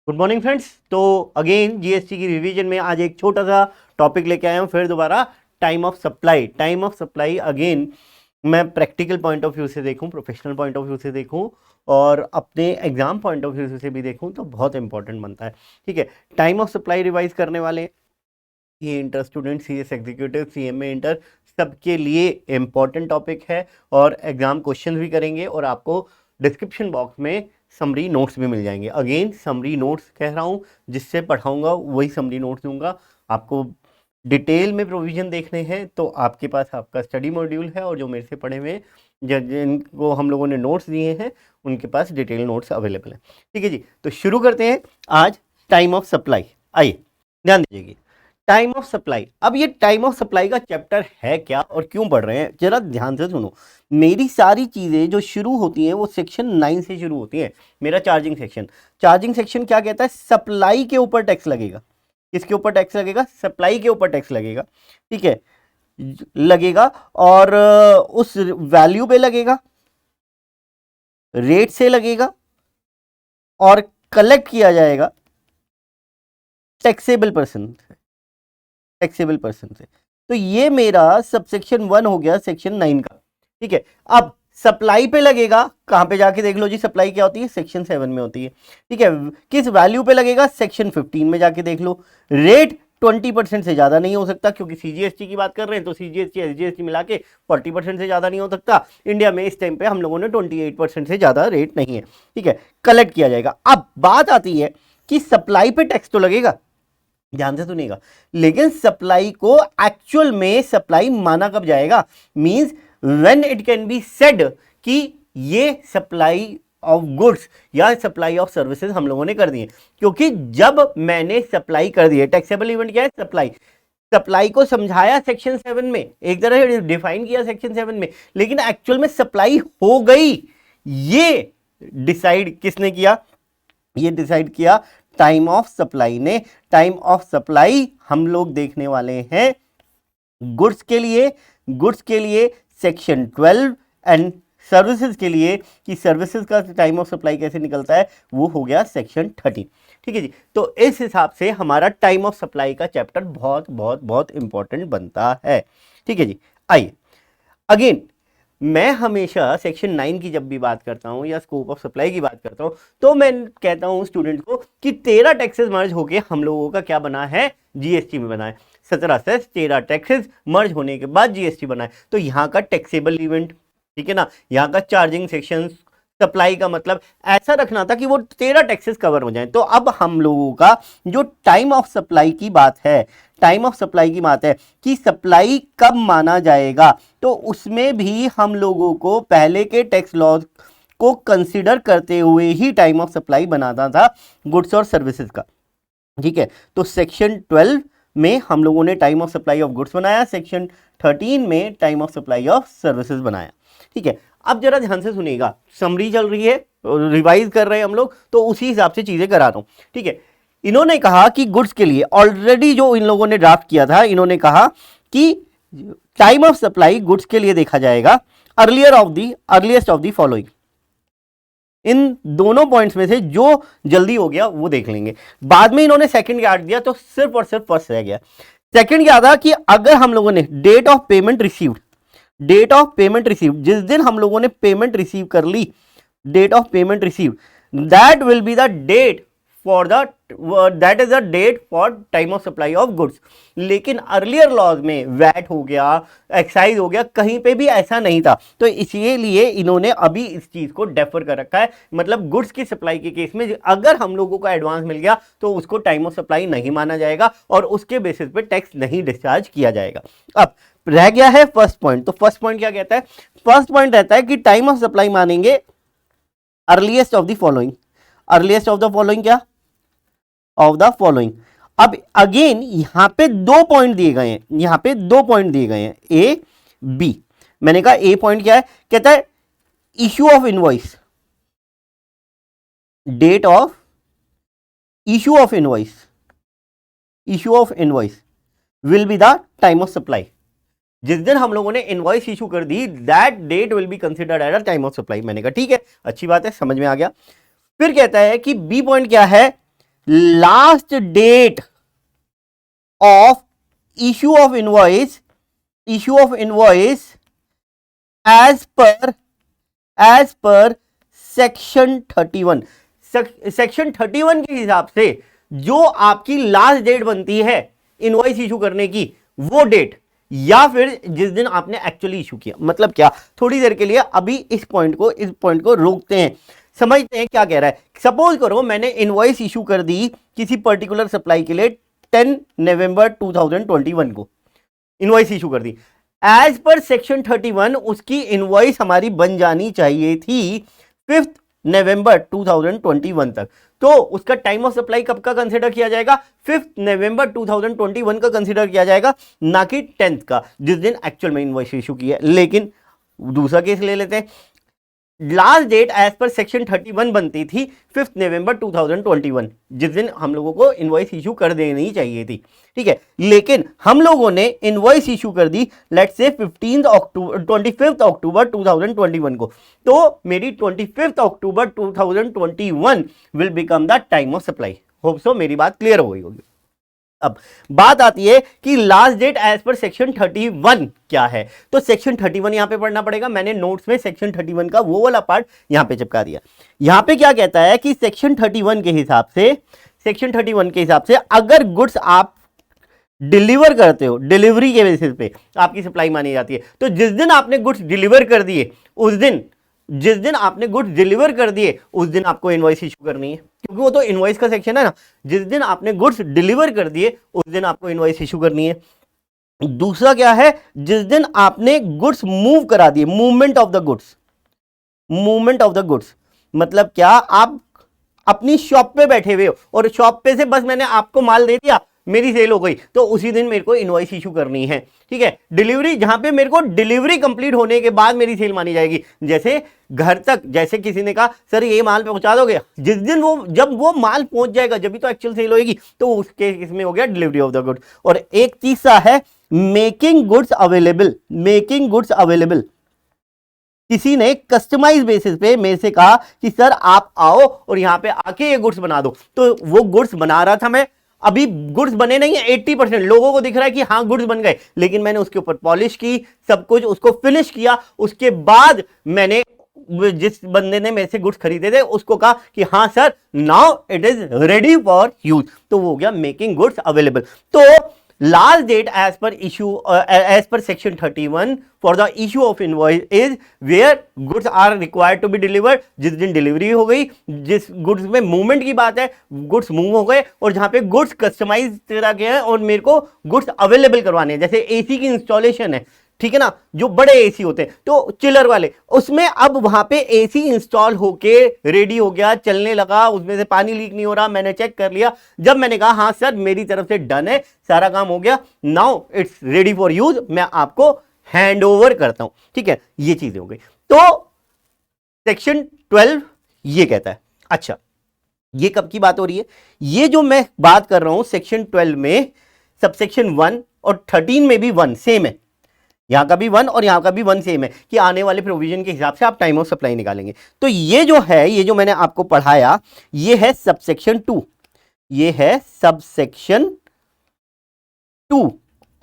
Good morning friends. तो again GST की revision में आज एक छोटा सा टॉपिक लेके आया हूँ फिर दोबारा, time of supply. Time of supply again मैं प्रैक्टिकल पॉइंट ऑफ व्यू से देखूँ, प्रोफेशनल पॉइंट ऑफ व्यू से देखूँ और अपने एग्जाम पॉइंट ऑफ व्यू से भी देखूँ तो बहुत इंपॉर्टेंट बनता है। ठीक है, टाइम ऑफ सप्लाई रिवाइज करने वाले ये inter student, CS executive, CMA inter, सबके लिए इंपॉर्टेंट टॉपिक है और एग्जाम क्वेश्चन भी करेंगे और आपको डिस्क्रिप्शन बॉक्स में समरी नोट्स भी मिल जाएंगे। अगेन समरी नोट्स कह रहा हूँ, जिससे पढ़ाऊंगा वही समरी नोट्स दूंगा। आपको डिटेल में प्रोविजन देखने हैं तो आपके पास आपका स्टडी मॉड्यूल है और जो मेरे से पढ़े हुए जिनको हम लोगों ने नोट्स दिए हैं उनके पास डिटेल नोट्स अवेलेबल हैं। ठीक है जी, तो शुरू करते हैं आज टाइम ऑफ सप्लाई। आइए ध्यान दीजिएगा, टाइम ऑफ सप्लाई। अब ये टाइम ऑफ सप्लाई का चैप्टर है क्या और क्यों पढ़ रहे हैं, जरा ध्यान से सुनो। मेरी सारी चीजें जो शुरू होती हैं वो सेक्शन 9 से शुरू होती हैं। मेरा चार्जिंग सेक्शन क्या कहता है? सप्लाई के ऊपर टैक्स लगेगा। किसके ऊपर टैक्स लगेगा? सप्लाई के ऊपर टैक्स लगेगा। ठीक है, लगेगा और उस वैल्यू पे लगेगा, रेट से लगेगा और कलेक्ट किया जाएगा टैक्सेबल पर्सन से। तो ये मेरा सबसेक्शन 1 हो गया सेक्शन 9 का। ठीक है, अब सप्लाई पे लगेगा, कहां पे जाके देख लो जी सप्लाई क्या होती है, सेक्शन 7 में होती है। ठीक है, किस वैल्यू पे लगेगा, सेक्शन 15 में जाके देख लो। रेट 20% से ज्यादा नहीं हो सकता, क्योंकि सीजीएसटी की बात कर रहे हैं तो सीजीएसटी एसजीएसटी मिला के 40% से ज्यादा नहीं हो सकता। इंडिया में इस टाइम पे हम लोगों ने 28% से ज्यादा रेट नहीं है। ठीक है, कलेक्ट किया जाएगा। अब बात आती है कि सप्लाई पे टैक्स तो लगेगा, ध्यान से सुनिएगा, लेकिन सप्लाई को एक्चुअल में सप्लाई माना कब जाएगा? Means when it can be said कि ये सप्लाई ऑफ गुड्स या सप्लाई ऑफ सर्विसेज हम लोगों ने कर दी है। क्योंकि जब मैंने सप्लाई कर दी है, टैक्सेबल इवेंट क्या है? सप्लाई को समझाया सेक्शन 7 में, एक तरह डिफाइन किया सेक्शन 7 में, लेकिन एक्चुअल में सप्लाई हो गई, ये डिसाइड किसने किया? ये डिसाइड किया टाइम ऑफ सप्लाई ने। टाइम ऑफ सप्लाई हम लोग देखने वाले हैं गुड्स के लिए सेक्शन 12 एंड सर्विसेज के लिए कि सर्विसेज का टाइम ऑफ सप्लाई कैसे निकलता है, वो हो गया सेक्शन 13। ठीक है जी, तो इस हिसाब से हमारा टाइम ऑफ सप्लाई का चैप्टर बहुत बहुत बहुत इंपॉर्टेंट बनता है। ठीक है जी, आइए अगेन, मैं हमेशा सेक्शन 9 की जब भी बात करता हूं या स्कोप ऑफ सप्लाई की बात करता हूं तो मैं कहता हूं स्टूडेंट को कि 13 टैक्सेस मर्ज होके हम लोगों का क्या बना है? जीएसटी में बना है। 17 से 13 टैक्सेस मर्ज होने के बाद जीएसटी बना है। तो यहाँ का टैक्सेबल इवेंट, ठीक है ना, यहाँ का चार्जिंग सेक्शन, सप्लाई का मतलब ऐसा रखना था कि वो 13 टैक्सेस कवर हो जाए। तो अब हम लोगों का जो टाइम ऑफ सप्लाई की बात है कि सप्लाई कब माना जाएगा, तो उसमें भी हम लोगों को पहले के टैक्स लॉज को कंसीडर करते हुए ही टाइम ऑफ सप्लाई बनाना था गुड्स और सर्विसेज का। ठीक है, तो सेक्शन 12 में हम लोगों ने time of supply of goods बनाया, सेक्शन 13 में time of supply of services बनाया। ठीक है, अब जरा ध्यान से सुनिएगा, समरी चल रही है, रिवाइज कर रहे हैं हम लोग, तो उसी हिसाब से चीजें करा रहा हूं। ठीक है, इन्होंने कहा कि गुड्स के लिए ऑलरेडी जो इन लोगों ने ड्राफ्ट किया था, इन्होंने कहा कि टाइम ऑफ सप्लाई गुड्स के लिए देखा जाएगा अर्लीस्ट ऑफ द फॉलोइंग। इन दोनों पॉइंट्स में से जो जल्दी हो गया वो देख लेंगे। बाद में इन्होंने सेकंड काट दिया तो सिर्फ और सिर्फ फर्स्ट रह गया। सेकंड क्या था कि अगर हम लोगों ने डेट ऑफ पेमेंट रिसीव्ड, जिस दिन हम लोगों ने पेमेंट रिसीव कर ली, date of payment receive, that will be the date that is the date for time of supply of goods. लेकिन अर्लियर लॉज में वैट हो गया, एक्साइज हो गया, कहीं पे भी ऐसा नहीं था, तो इसीलिए इन्होंने अभी इस चीज को डेफर कर रखा है। मतलब गुड्स की सप्लाई के केस में अगर हम लोगों को एडवांस मिल गया तो उसको टाइम ऑफ सप्लाई नहीं माना जाएगा और उसके बेसिस पे टैक्स नहीं डिस्चार्ज किया जाएगा। अब रह गया है फर्स्ट पॉइंट। तो फर्स्ट पॉइंट क्या कहता है? फर्स्ट पॉइंट रहता है कि टाइम ऑफ सप्लाई मानेंगे earliest of the following. Earliest of the following क्या? Of the following. अब अगेन यहां पे 2 पॉइंट दिए गए हैं, ए बी। मैंने कहा ए पॉइंट क्या है? कहता है issue of invoice, date of issue of invoice will be the time of supply. जिस दिन हम लोगों ने इनवॉइस इशू कर दी, that date will be considered as a time of supply. मैंने कहा ठीक है, अच्छी बात है, समझ में आ गया। फिर कहता है कि बी पॉइंट क्या है? Last date of issue of invoice as per section 31। Section 31 के हिसाब से जो आपकी लास्ट डेट बनती है इनवॉइस इशू करने की, वो डेट, या फिर जिस दिन आपने एक्चुअली इशू किया। मतलब क्या, थोड़ी देर के लिए अभी इस पॉइंट को रोकते हैं, समझते हैं क्या कह रहा है। सपोज करो मैंने इनवॉइस इशू कर दी किसी पर्टिकुलर सप्लाई के लिए 10 नवंबर 2021 को इनवॉइस इशू कर दी। एज पर सेक्शन 31 उसकी इनवॉइस हमारी बन जानी चाहिए थी 5 नवंबर 2021 तक। तो उसका टाइम ऑफ सप्लाई कब का कंसीडर किया जाएगा? 5 नवंबर 2021 का कंसीडर किया जाएगा, ना कि 10th का, जिस दिन एक्चुअल में इनवॉइस इशू किया। लेकिन दूसरा केस ले लेते हैं। Last date as per section 31 बनती थी 5 नवंबर 2021, जिस दिन हम लोगों को इनवॉइस इशू कर देनी चाहिए थी, ठीक है। लेकिन हम लोगों ने इनवॉइस इशू कर दी लेट्स से 25 अक्टूबर 2021 को। तो मेरी 25 अक्टूबर 2021 will become the time of supply. Hope so मेरी बात क्लियर हो गई होगी। अब बात आती है कि last date as per section 31 क्या है। तो सेक्शन 31 यहां पे पढ़ना पड़ेगा। मैंने नोट्स में सेक्शन 31 का वो वाला पार्ट यहां पे चिपका दिया। यहां पे क्या कहता है कि सेक्शन 31 के हिसाब से अगर गुड्स आप डिलीवर करते हो, डिलीवरी के बेसिस पे आपकी सप्लाई मानी जाती है। तो जिस दिन आपने गुड्स डिलीवर कर दिए उस दिन आपको इनवॉइस इशू करनी है, क्योंकि वो तो इनवॉइस का सेक्शन है ना। जिस दिन आपने गुड्स डिलीवर कर दिए उस दिन आपको इनवॉइस इशू करनी है। दूसरा क्या है? जिस दिन आपने गुड्स मूव करा दिए, मूवमेंट ऑफ द गुड्स। मतलब क्या, आप अपनी शॉप पे बैठे हुए हो और शॉप पे से बस मैंने आपको माल दे दिया, मेरी सेल हो गई, तो उसी दिन मेरे को इनवॉइस इशू करनी है, ठीक है। डिलीवरी, जहां पे मेरे को डिलीवरी कंप्लीट होने के बाद मेरी सेल मानी जाएगी। जैसे घर तक, जैसे किसी ने कहा सर ये माल पहुंचा दोगे, जिस दिन जब वो माल पहुंच जाएगा जब भी तो एक्चुअल सेल होगी, तो उसके इसमें हो गया डिलीवरी ऑफ द गुड्स। और एक तीसरा है मेकिंग गुड्स अवेलेबल। किसी ने कस्टमाइज बेसिस पे मेरे से कहा कि सर आप आओ और यहां पे आके ये गुड्स बना दो। तो वो गुड्स बना रहा था मैं, अभी गुड्स बने नहीं है, 80% लोगों को दिख रहा है कि हाँ गुड्स बन गए, लेकिन मैंने उसके ऊपर पॉलिश की, सब कुछ उसको फिनिश किया। उसके बाद मैंने जिस बंदे ने मेरे से गुड्स खरीदे थे उसको कहा कि हाँ sir now it is ready for use. तो वो हो गया मेकिंग गुड्स अवेलेबल। तो last date as per section 31 for the issue of invoice is where goods are required to be delivered. जिस दिन डिलीवरी हो गई, जिस गुड्स में मूवमेंट की बात है, गुड्स मूव हो गए, और जहां पे गुड्स कस्टमाइज करा गया है और मेरे को गुड्स अवेलेबल करवाने हैं, जैसे एसी की इंस्टॉलेशन है, ठीक है ना, जो बड़े एसी होते हैं तो चिलर वाले, उसमें अब वहां पे एसी इंस्टॉल होके रेडी हो गया, चलने लगा, उसमें से पानी लीक नहीं हो रहा, मैंने चेक कर लिया। जब मैंने कहा हाँ सर मेरी तरफ से डन है, सारा काम हो गया, now it's ready for use, मैं आपको हैंड ओवर करता हूं, ठीक है। ये चीजें हो गई। तो सेक्शन 12 ये कहता है। अच्छा, ये कब की बात हो रही है? ये जो मैं बात कर रहा हूं सेक्शन 12 में सबसेक्शन 1 और 13 में भी 1 सेम है। यहां का भी 1 और यहां का भी 1 सेम है कि आने वाले प्रोविजन के हिसाब से आप टाइम ऑफ सप्लाई निकालेंगे। तो ये जो है, ये जो मैंने आपको पढ़ाया, ये है सबसेक्शन 2, ये है सबसेक्शन 2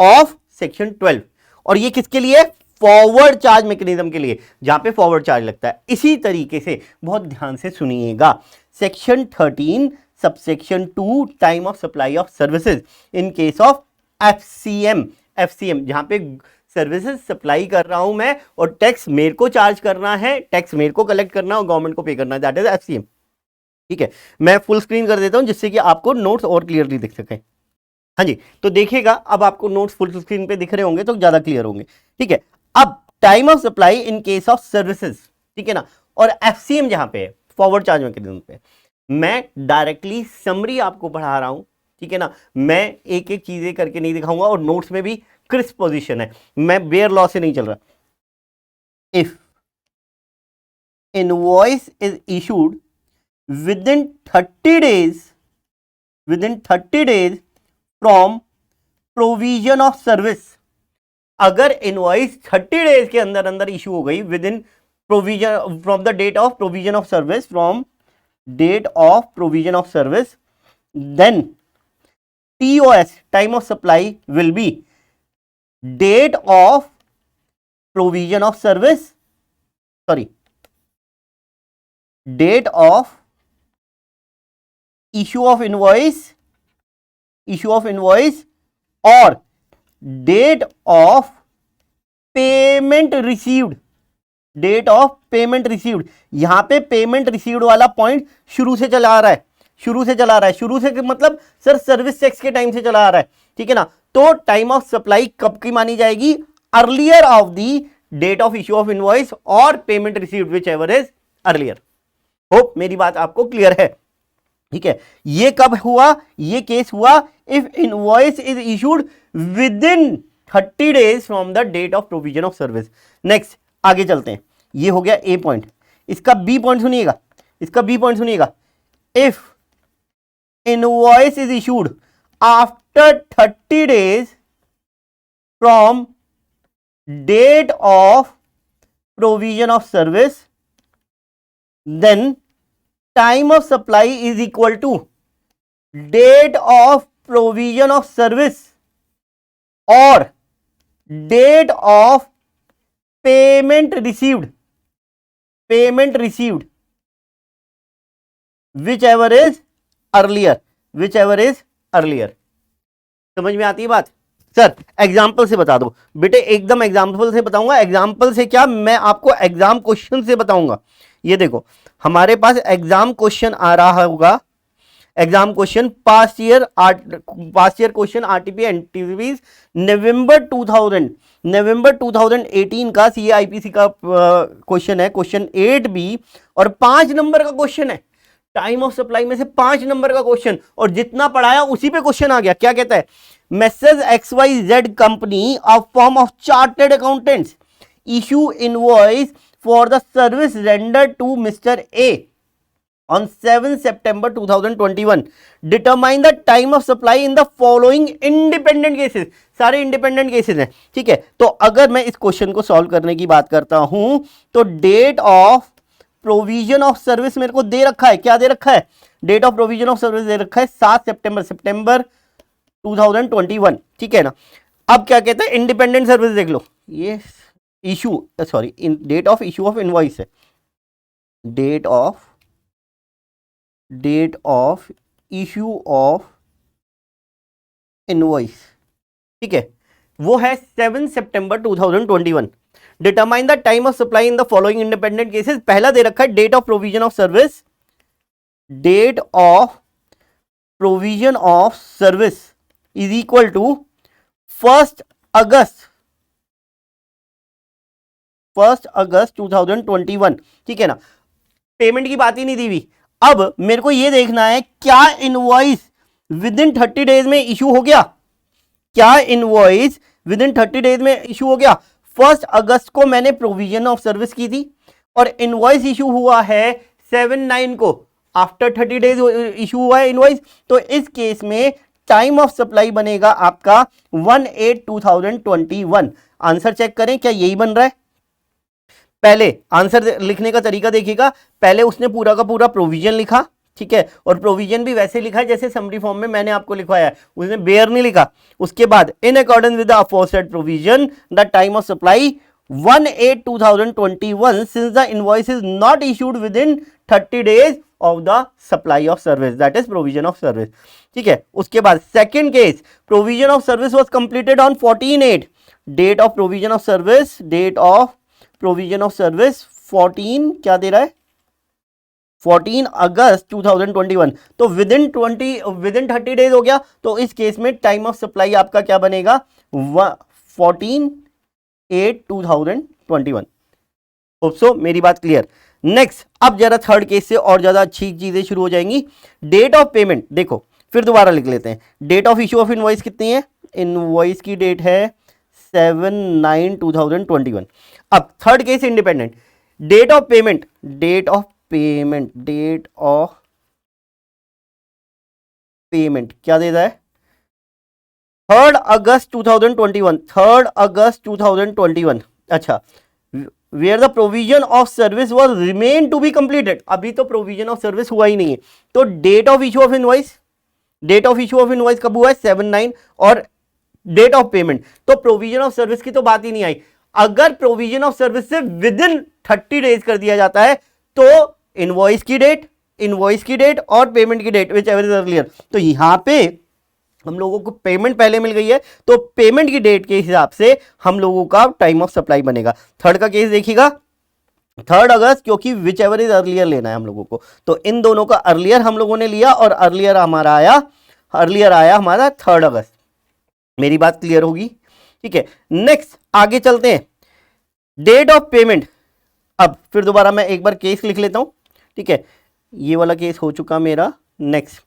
ऑफ सेक्शन 12। और ये किसके लिए? फॉरवर्ड चार्ज मैकेनिज्म के लिए, जहां पे फॉरवर्ड चार्ज लगता है। इसी तरीके से बहुत ध्यान से सुनिएगा, section 13 subsection 2 time of supply of services in case of FCM, जहां पे सर्विसेज सप्लाई कर रहा हूं मैं और टैक्स मेरे को चार्ज करना है, टैक्स मेरे को कलेक्ट करना है और गवर्नमेंट को पे करना है, दैट इज एफसीएम, ठीक है। मैं फुल स्क्रीन कर देता हूं जिससे कि आपको नोट्स और क्लियरली दिख सके। हाँ जी, तो देखिएगा अब आपको नोट्स फुल स्क्रीन पे दिख रहे होंगे तो ज्यादा क्लियर होंगे, ठीक है। अब time of supply in case of services, ठीक है ना, और एफसीएम जहां पे है, फॉरवर्ड चार्ज मैकेनिज्म पे, मैं डायरेक्टली समरी आपको पढ़ा रहा हूं, ठीक है ना। मैं एक एक चीजें करके नहीं दिखाऊंगा और नोट्स में भी क्रिस्प पोजीशन है, मैं बेयर लॉ से नहीं चल रहा। If invoice is issued within 30 days from provision of service, अगर इनवॉइस 30 डेज के अंदर अंदर इशू हो गई, within provision from the date of provision of service, from date of provision of service, then TOS, time of supply, will be date of provision of service, sorry, date of issue of invoice, or date of payment received, date of payment received. यहां पे payment received वाला point शुरू से चला आ रहा है, शुरू से मतलब सर सर्विस टैक्स के टाइम से चला आ रहा है, ठीक है ना। तो टाइम ऑफ सप्लाई कब की मानी जाएगी? Earlier of the date of issue of invoice और payment received, whichever is earlier. Hope मेरी बात आपको क्लियर है, ठीक है। ये कब हुआ? ये केस हुआ if invoice is issued within 30 days from the date of provision of service. Next आगे चलते हैं, ये हो गया ए पॉइंट। इसका बी पॉइंट सुनिएगा, if invoice is issued after 30 days from date of provision of service, then time of supply is equal to date of provision of service और date of payment received, whichever is earlier, समझ में आती है बात? Sir example से बता दो बेटे, एकदम एग्जाम्पल से बताऊंगा। एग्जाम्पल से क्या, मैं आपको एग्जाम क्वेश्चन से बताऊंगा। ये देखो हमारे पास एग्जाम क्वेश्चन आ रहा होगा, exam question past year question RTP NTPs November 2018 का सीआईपीसी का क्वेश्चन है, क्वेश्चन 8B, और 5 नंबर का क्वेश्चन है। टाइम ऑफ सप्लाई में से 5 नंबर का क्वेश्चन, और जितना पढ़ाया उसी पे क्वेश्चन आ गया। क्या कहता है? Message XYZ company of form of chartered accountants issue invoice for the service render to mister A on 7 September 2021, determine the time of supply in the following independent cases। सारे इंडिपेंडेंट केसेस हैं, ठीक है। तो अगर मैं इस question को solve करने की बात करता हूं तो date of provision of service मेरे को दे रखा है। क्या दे रखा है? Date of provision of service दे रखा है 7 सितंबर 2021, ठीक है ना। अब क्या कहता है? इंडिपेंडेंट सर्विस देख लो, ये issue date of issue of invoice है, date of issue of invoice, ठीक है, वो है 7 सितंबर 2021। Determine the time of supply in the following independent cases. पहला दे रखा है date of provision of service, date of provision of service is equal to 1 August 2021, ठीक है ना। पेमेंट की बात ही नहीं दी हुई। अब मेरे को यह देखना है क्या इनवॉइस विद इन 30 डेज में इशू हो गया, 1 अगस्त को मैंने प्रोविजन ऑफ सर्विस की थी और इनवॉइस इशू हुआ है 7/9 को, आफ्टर 30 डेज इशू हुआ है इनवॉइस। तो इस केस में टाइम ऑफ सप्लाई बनेगा आपका 1/8/2021। आंसर चेक करें, क्या यही बन रहा है? पहले आंसर लिखने का तरीका देखिएगा, पहले उसने पूरा का पूरा प्रोविजन लिखा, ठीक है, और प्रोविजन भी वैसे लिखा है जैसे समरी फॉर्म में मैंने आपको लिखवाया है, उसने बेयर नहीं लिखा। उसके बाद in accordance with the aforesaid provision the time of supply 1/8/2021 since the invoice is not issued within 30 days of the supply of service, that is provision of service, ठीक है। उसके बाद second case, provision of service was completed on 14/8, date of provision of service, 14 क्या दे रहा है? 14 अगस्त 2021। तो within 30 days हो गया। तो इस केस में टाइम ऑफ सप्लाई आपका क्या बनेगा? 14/8/2021। होप सो मेरी बात क्लियर। नेक्स्ट, अब जरा थर्ड केस से और ज्यादा अच्छी चीजें शुरू हो जाएंगी। डेट ऑफ पेमेंट, देखो फिर दोबारा लिख लेते हैं। Date of issue of invoice कितनी है? इनवॉइस की डेट है 7/9/2021। अब third case independent, date of payment क्या देता है? 3 अगस्त 2021। अच्छा, where the provision of service was remain to be completed. अभी तो प्रोविजन ऑफ सर्विस हुआ ही नहीं है, तो date of issue of invoice date of issue of invoice कब हुआ है 7/9 और डेट ऑफ पेमेंट, तो प्रोविजन ऑफ सर्विस की तो बात ही नहीं आई। अगर प्रोविजन ऑफ सर्विस से विद इन 30 डेज कर दिया जाता है तो इनवॉइस की डेट और पेमेंट की date whichever is earlier, तो यहां पे हम लोगों को पेमेंट पहले मिल गई है तो पेमेंट की डेट के हिसाब से हम लोगों का टाइम ऑफ सप्लाई बनेगा। थर्ड का केस देखिएगा 3 अगस्त, क्योंकि विच एवर इज अर्लियर लेना है हम लोगों को, तो इन दोनों का अर्लियर हम लोगों ने लिया और अर्लियर आया हमारा 3 अगस्त। मेरी बात क्लियर होगी, ठीक है। नेक्स्ट आगे चलते हैं, डेट ऑफ पेमेंट। अब फिर दोबारा मैं एक बार केस लिख लेता हूं, ठीक है, ये वाला केस हो चुका मेरा। नेक्स्ट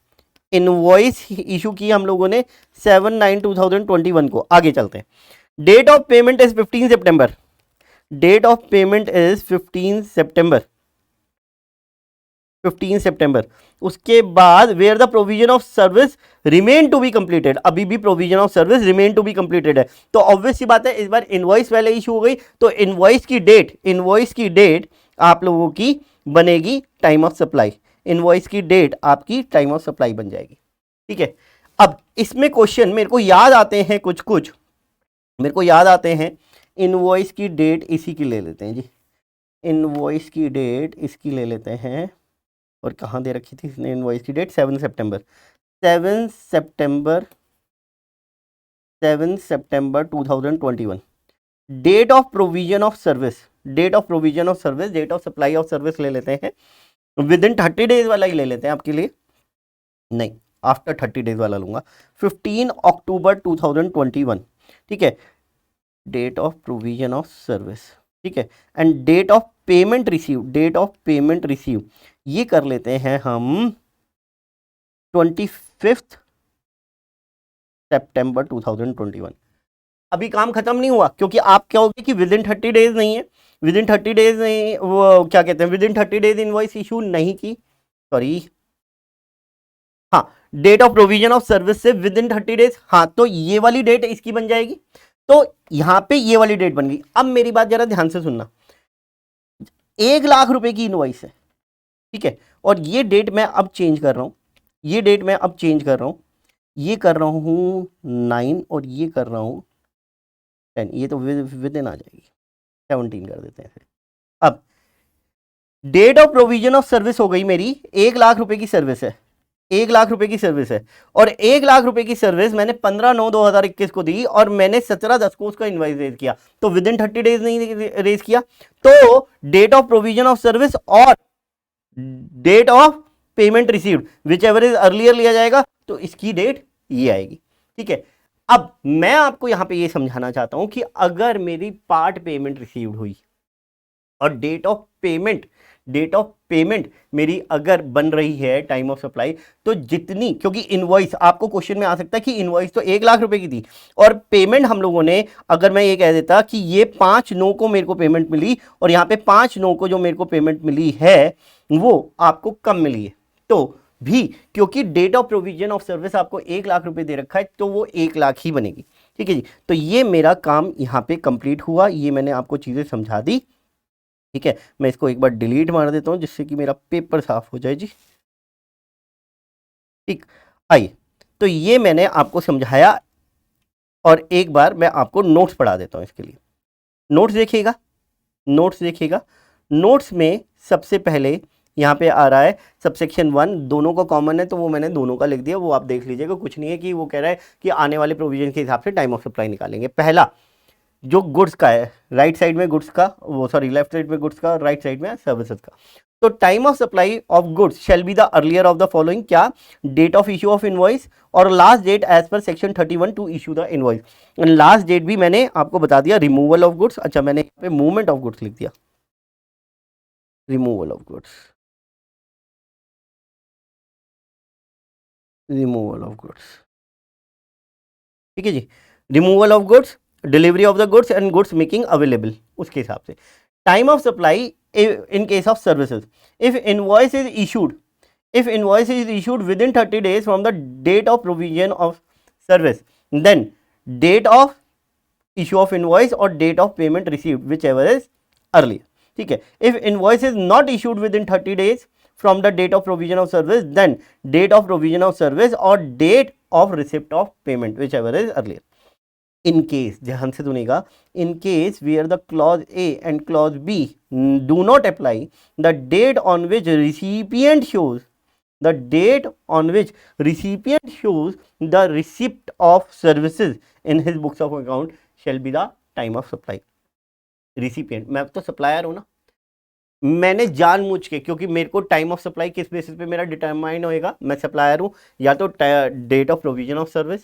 इनवॉइस इशू की हम लोगों ने 7/9/2021 को। आगे चलते हैं, डेट ऑफ पेमेंट इज 15 सितंबर, डेट ऑफ पेमेंट इज 15 सितंबर। उसके बाद where the provision of service remain to be completed, अभी भी provision of service remain to be completed है, तो ऑब्वियस सी बात है इस बार इनवॉइस पहले इशू हो गई, तो इनवॉइस की डेट आप लोगों की बनेगी टाइम ऑफ सप्लाई, इनवॉइस की डेट आपकी टाइम ऑफ सप्लाई बन जाएगी, ठीक है। अब इसमें क्वेश्चन मेरे को याद आते हैं कुछ मेरे को याद आते हैं। इनवॉइस की डेट इसी की ले लेते हैं जी, इनवॉइस की डेट इसकी ले लेते हैं, और कहाँ दे रखी थी इसने इनवॉइस की date 7 September 2021। Date of provision of service, date of supply of service ले लेते हैं, विद इन 30 डेज वाला ही ले लेते हैं आपके लिए, नहीं आफ्टर 30 डेज वाला लूंगा, 15 अक्टूबर 2021, ठीक है। Date of provision of service, ठीक है, and date of payment receive, ये कर लेते हैं हम 25 सितंबर 2021। अभी काम खत्म नहीं हुआ, क्योंकि आप कहोगे कि विद इन 30 डेज नहीं है, विद इन 30 डेज नहीं, वो क्या कहते हैं, विद इन 30 डेज इनवॉइस इशू नहीं की, सॉरी, हाँ, date of provision of service से विद इन 30 डेज, हाँ, तो ये वाली डेट इसकी बन जाएगी, तो यहां पे ये वाली डेट बन गई। अब मेरी बात जरा ध्यान से सुनना, 1 लाख रुपए की इनवॉइस है, ठीक है, और ये डेट मैं अब चेंज कर रहा हूं, ये कर रहा हूं 9 और ये कर रहा हूं 10, ये तो विद इन आ जाएगी, 17 कर देते हैं फिर। अब date of provision of service हो गई मेरी, 1 लाख रुपए की सर्विस है, 1 लाख रुपए की सर्विस है, और 1 लाख रुपए की सर्विस मैंने 15/9/2021 को दी और मैंने 17/10 को उसका इनवॉइस रेज किया, तो विद इन 30 डेज नहीं रेज किया, तो date of provision of service और date of payment received whichever is earlier लिया जाएगा, तो इसकी डेट ये आएगी, ठीक है। अब मैं आपको यहां पे ये समझाना चाहता हूं कि अगर मेरी पार्ट पेमेंट रिसीव्ड हुई और डेट ऑफ पेमेंट मेरी अगर बन रही है टाइम ऑफ सप्लाई, तो जितनी, क्योंकि इनवॉइस आपको क्वेश्चन में आ सकता है कि इनवॉइस तो 1 लाख रुपए की थी और पेमेंट हम लोगों ने, अगर मैं ये कह देता कि ये 5/9 को मेरे को पेमेंट मिली और यहाँ पे 5/9 को जो मेरे को पेमेंट मिली है वो आपको कम मिली है, तो भी क्योंकि date of provision of service आपको 1 लाख रुपए दे रखा है तो वो 1 लाख ही बनेगी, ठीक है जी। तो ये मेरा काम यहाँ पे कंप्लीट हुआ, ये मैंने आपको चीजें समझा दी, ठीक है। मैं इसको एक बार डिलीट मार देता हूं जिससे कि मेरा पेपर साफ हो जाए जी, ठीक। आइए, तो ये मैंने आपको समझाया और एक बार मैं आपको नोट्स पढ़ा देता हूं इसके लिए। नोट्स देखिएगा, नोट्स में सबसे पहले यहाँ पे आ रहा है सबसेक्शन 1, दोनों का कॉमन है तो वो मैंने दोनों का लिख दिया, वो आप देख लीजिएगा, कुछ नहीं है कि वो कह रहा है कि आने वाले प्रोविजन के हिसाब से टाइम ऑफ सप्लाई निकालेंगे। पहला जो गुड्स का है, राइट साइड में गुड्स का, वो सॉरी लेफ्ट साइड में गुड्स का, राइट साइड में सर्विसेज का, तो time of supply of goods shall be the earlier of the following, क्या, date of issue of invoice और last date as per section 31 to issue the invoice. Last date भी मैंने आपको बता दिया, रिमूवल ऑफ गुड्स, अच्छा मैंने यहाँ पे मूवमेंट ऑफ गुड्स लिख दिया, रिमूवल ऑफ गुड्स, ठीक है जी, removal of goods, delivery of the goods and goods making available, उसके हिसाब से। Time of supply in case of services, if invoice is issued within 30 days from the date of provision of service, then date of issue of invoice और date of payment received whichever is earlier, ठीक है। If invoice is not issued within 30 days from the date of provision of service, then date of provision of service or date of receipt of payment, whichever is earlier. In case, ध्यान से सुनिएगा, in case where the clause A and clause B do not apply, the date on which recipient shows the receipt of services in his books of account shall be the time of supply. Recipient, मैं तो supplier हूं ना, मैंने जानबूझ के, क्योंकि मेरे को टाइम ऑफ सप्लाई किस बेसिस पे मेरा डिटरमाइन होएगा, मैं सप्लायर हूं, या तो date of provision of service,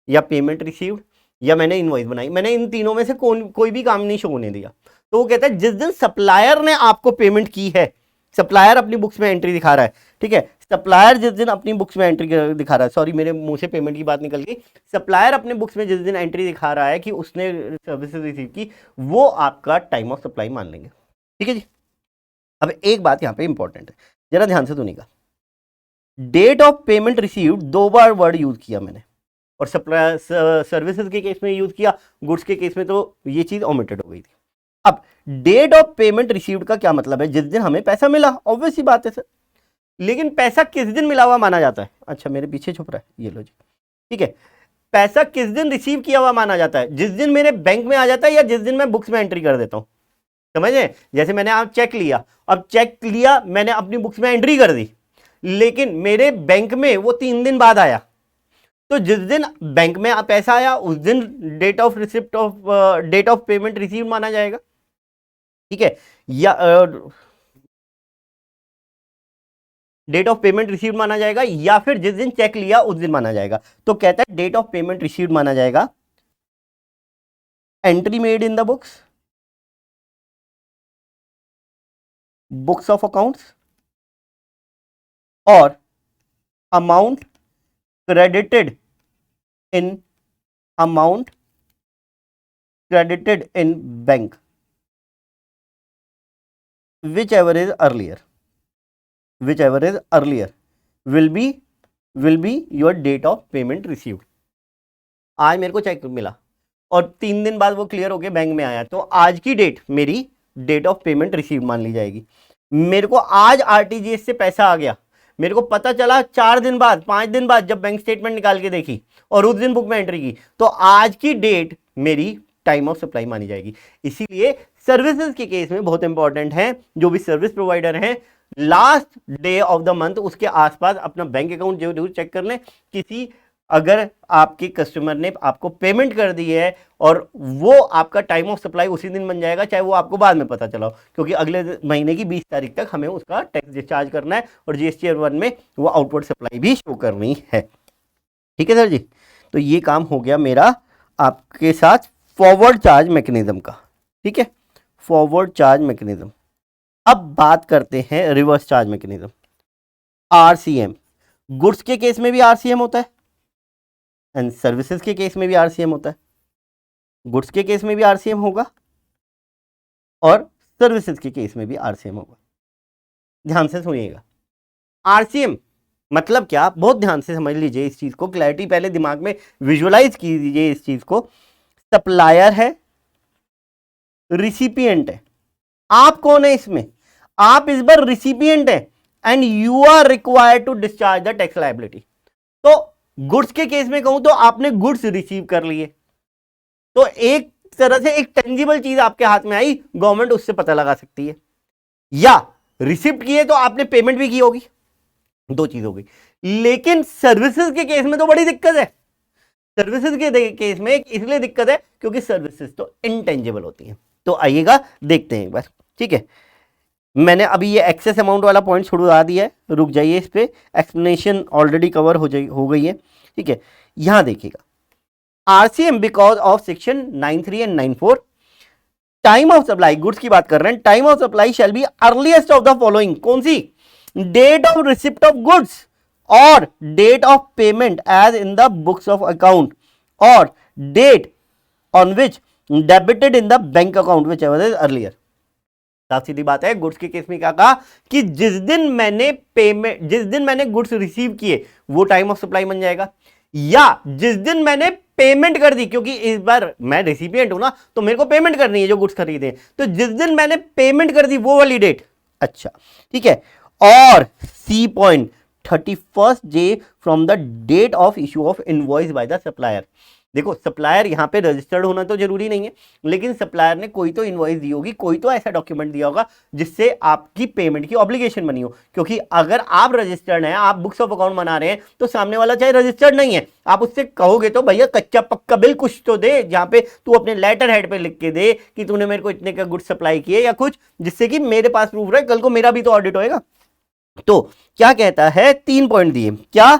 या पेमेंट रिसीव्ड, या मैंने इनवॉइस बनाई, मैंने इन तीनों में से कोई भी काम नहीं शो होने दिया। तो वो कहता है जिस दिन सप्लायर ने आपको पेमेंट की है, सप्लायर अपनी बुक्स में एंट्री दिखा रहा है, ठीक है, सप्लायर जिस दिन अपनी बुक्स में एंट्री दिखा रहा है, सॉरी मेरे मुंह से पेमेंट की बात निकल गई, सप्लायर अपने बुक्स में जिस दिन एंट्री दिखा रहा है कि उसने सर्विसेज रिसीव की, वो आपका टाइम ऑफ सप्लाई मान लेंगे। ठीक है जी। अब एक बात यहां पे इंपॉर्टेंट है, जरा ध्यान से सुनिएगा, डेट ऑफ पेमेंट रिसीव्ड 2 बार वर्ड यूज किया मैंने, और सप्लाई सर्विसेज के केस में यूज किया, गुड्स के केस में तो ये चीज ओमिटेड हो गई थी। अब डेट ऑफ पेमेंट रिसीव्ड का क्या मतलब है, जिस दिन हमें पैसा मिला, ऑब्वियस सी बात है सर, लेकिन पैसा किस दिन मिला हुआ माना जाता है? अच्छा मेरे पीछे छुप रहा है, ये लो जी, ठीक है, पैसा किस दिन रिसीव किया हुआ माना जाता है? जिस दिन मेरे बैंक में आ जाता है, या जिस दिन मैं बुक्स में एंट्री कर देता हूं। समझे? जैसे मैंने आप चेक लिया, अब चेक लिया मैंने, अपनी बुक्स में एंट्री कर दी, लेकिन मेरे बैंक में वो 3 दिन बाद आया, तो जिस दिन बैंक में पैसा आया उस दिन डेट ऑफ पेमेंट रिसीव माना जाएगा। ठीक है, या डेट ऑफ पेमेंट रिसीव माना जाएगा, या फिर जिस दिन चेक लिया उस दिन माना जाएगा। तो कहता है डेट ऑफ पेमेंट रिसीव माना जाएगा entry made in the books of accounts और amount credited in bank, whichever is earlier will be your date of payment received। आज मेरे को चेक मिला और 3 दिन बाद वो क्लियर होके बैंक में आया, तो आज की डेट मेरी डेट ऑफ पेमेंट रिसीव मान ली जाएगी। मेरे को आज आरटीजीएस से पैसा आ गया, मेरे को पता चला 4 दिन बाद 5 दिन बाद जब बैंक स्टेटमेंट निकाल के देखी और उस दिन बुक में एंट्री की, तो आज की डेट मेरी टाइम ऑफ सप्लाई मानी जाएगी। इसीलिए सर्विसेज के केस में बहुत इंपॉर्टेंट है, जो भी सर्विस प्रोवाइडर हैं, last day of the month उसके आसपास अपना बैंक अकाउंट जरूर चेक कर लें। किसी अगर आपके कस्टमर ने आपको पेमेंट कर दी है और वो आपका टाइम ऑफ सप्लाई उसी दिन बन जाएगा, चाहे वो आपको बाद में पता चला हो, क्योंकि अगले महीने की 20 तारीख तक हमें उसका टैक्स डिस्चार्ज करना है और जीएसटी 1 में वो आउटवर्ड सप्लाई भी शो करनी है। ठीक है सर जी, तो ये काम हो गया मेरा आपके साथ फॉरवर्ड चार्ज मैकेनिज्म का। ठीक है, फॉरवर्ड चार्ज मैकेनिज्म। अब बात करते हैं reverse charge mechanism, RCM. Goods के केस में भी आरसीएम होता है एंड सर्विसेज के केस में भी आरसीएम होता है। गुड्स के केस में भी आरसीएम होगा और सर्विसेज के केस में भी आरसीएम होगा। ध्यान से सुनिएगा, आरसीएम मतलब क्या, बहुत ध्यान से समझ लीजिए इस चीज को, क्लैरिटी पहले दिमाग में विजुअलाइज कीजिए इस चीज को। सप्लायर है, रिसिपिएंट है, आप कौन है इसमें? आप इस बार रिसिपिएंट है and you are required to discharge the tax liability. तो गुड्स के केस में कहूं तो आपने गुड्स रिसीव कर लिए, तो एक तरह से एक टेंजिबल चीज आपके हाथ में आई, गवर्नमेंट उससे पता लगा सकती है। या रिसिप्ट किए तो आपने पेमेंट भी की होगी, 2 चीज हो गई। लेकिन सर्विसेज के केस में तो बड़ी दिक्कत है। सर्विसेज के केस में इसलिए दिक्कत है क्योंकि सर्विसेज तो इंटेंजिबल होती हैं। तो आइएगा देखते हैं एक बार। ठीक है, मैंने अभी ये एक्सेस अमाउंट वाला पॉइंट छुड़वा दिया है, रुक जाइए, इस पे एक्सप्लेनेशन ऑलरेडी कवर हो गई है। ठीक है, यहां देखिएगा, RCM because of section 9(3) and 9(4) time of supply, goods की बात कर रहे हैं, time of supply shall be earliest of the following. कौन सी? Date of receipt of goods और date of payment as in the books of account और date on which debited in the bank account whichever is earlier. साफ सीधी बात है, goods के case में क्या कहा कि जिस दिन मैंने गुड्स रिसीव किए वो टाइम ऑफ सप्लाई बन जाएगा, या जिस दिन मैंने पेमेंट कर दी, क्योंकि इस बार मैं रिसिपिएंट हूं ना, तो मेरे को पेमेंट करनी है जो गुड्स खरीदे, तो जिस दिन मैंने पेमेंट कर दी वो वाली डेट। अच्छा ठीक है, और c point 31st day from the date of issue of invoice by the supplier. देखो सप्लायर यहां पे रजिस्टर्ड होना तो जरूरी नहीं है, लेकिन सप्लायर ने कोई तो इनवॉइस दी होगी, कोई तो ऐसा डॉक्यूमेंट दिया होगा जिससे आपकी पेमेंट की ऑब्लिगेशन बनी हो। क्योंकि अगर आप रजिस्टर्ड हैं, आप बुक्स ऑफ अकाउंट बना रहे हैं, तो सामने वाला चाहे रजिस्टर्ड नहीं है, आप उससे कहोगे तो भैया कच्चा पक्का बिल कुछ तो दे, जहां पे तू अपने लेटर हेड पे लिख के दे कि तूने मेरे को इतने का गुड्स सप्लाई किए या कुछ, जिससे कि मेरे पास प्रूफ रहे, कल को मेरा भी तो ऑडिट होएगा। तो क्या कहता है, 3 पॉइंट दिए, क्या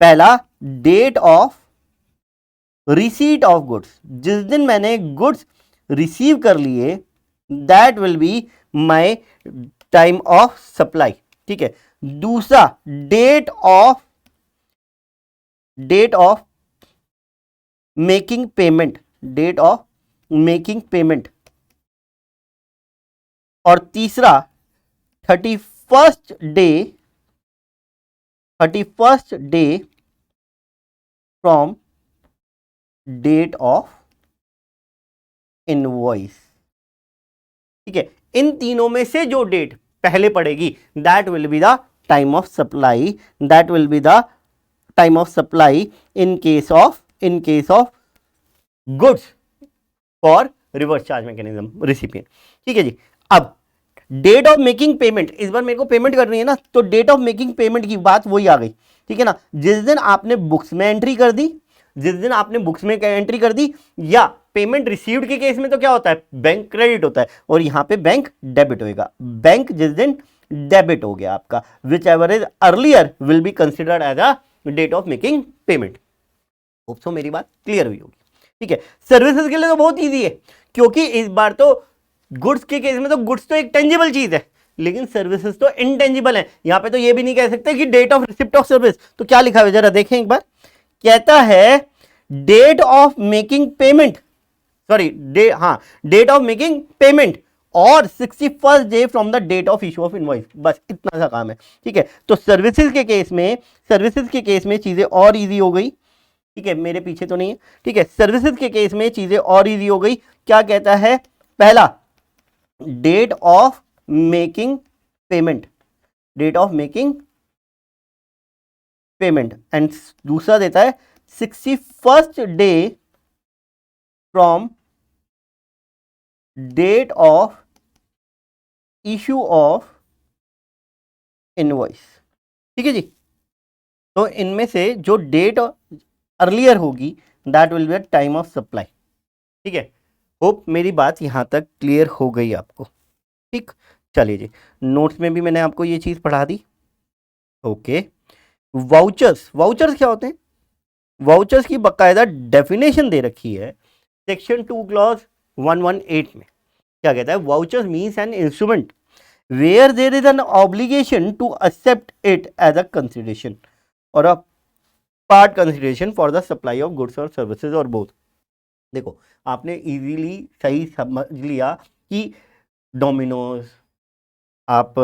पहला date of receipt of goods, जिस दिन मैंने गुड्स रिसीव कर लिए, that will be my time of supply. ठीक है। दूसरा डेट ऑफ मेकिंग पेमेंट, और तीसरा 31st day from date of invoice. ठीक है। इन तीनों में से जो डेट पहले पड़ेगी, that will be the time of supply, in case of goods for reverse charge mechanism recipient. ठीक है जी। अब डेट ऑफ मेकिंग पेमेंट, इस बार मेरे को पेमेंट करनी है ना, तो डेट ऑफ मेकिंग पेमेंट की बात वही आ गई। ठीक है ना, जिस दिन आपने बुक्स में एंट्री कर दी, या पेमेंट रिसीव्ड के केस में तो क्या होता है, बैंक क्रेडिट होता है, और यहां पे बैंक डेबिट होएगा। बैंक जिस दिन डेबिट हो गया आपका, whichever is earlier will be considered as a date of making payment. Hope so मेरी बात क्लियर हुई होगी। ठीक है। सर्विसेज के लिए तो बहुत ईजी है, क्योंकि इस बार तो गुड्स के केस में तो गुड्स तो एक टेंजिबल चीज है, लेकिन सर्विसेज तो इनटेंजिबल है। यहां पे तो ये भी नहीं कह सकते कि date of receipt of service, तो क्या लिखा है जरा देखें एक बार। कहता है date of making payment, date of making payment और 61st day from the date of issue of invoice, बस इतना सा काम है। ठीक है। तो सर्विसेज के केस में चीजें और इजी हो गई। ठीक है, मेरे पीछे तो नहीं है। ठीक है, सर्विसेज के केस में चीजें और इजी हो गई। क्या कहता है, पहला date of making payment, and दूसरा देता है 61st day from date of issue of invoice. ठीक है जी। तो इनमें से जो डेट अर्लियर होगी, that will be time of supply. ठीक है। होप मेरी बात यहां तक क्लियर हो गई आपको। ठीक, चलिए जी, नोट्स में भी मैंने आपको ये चीज पढ़ा दी। ओके। वाउचर्स क्या होते हैं? वाउचर्स की बकायदा डेफिनेशन दे रखी है सेक्शन 2 क्लॉज 118 में। क्या कहता है, vouchers means an instrument where there is an obligation to accept it as a consideration और a part consideration for the supply of goods और सर्विसेज और बोथ। देखो, आपने इजीली सही समझ लिया कि डोमिनोज, आप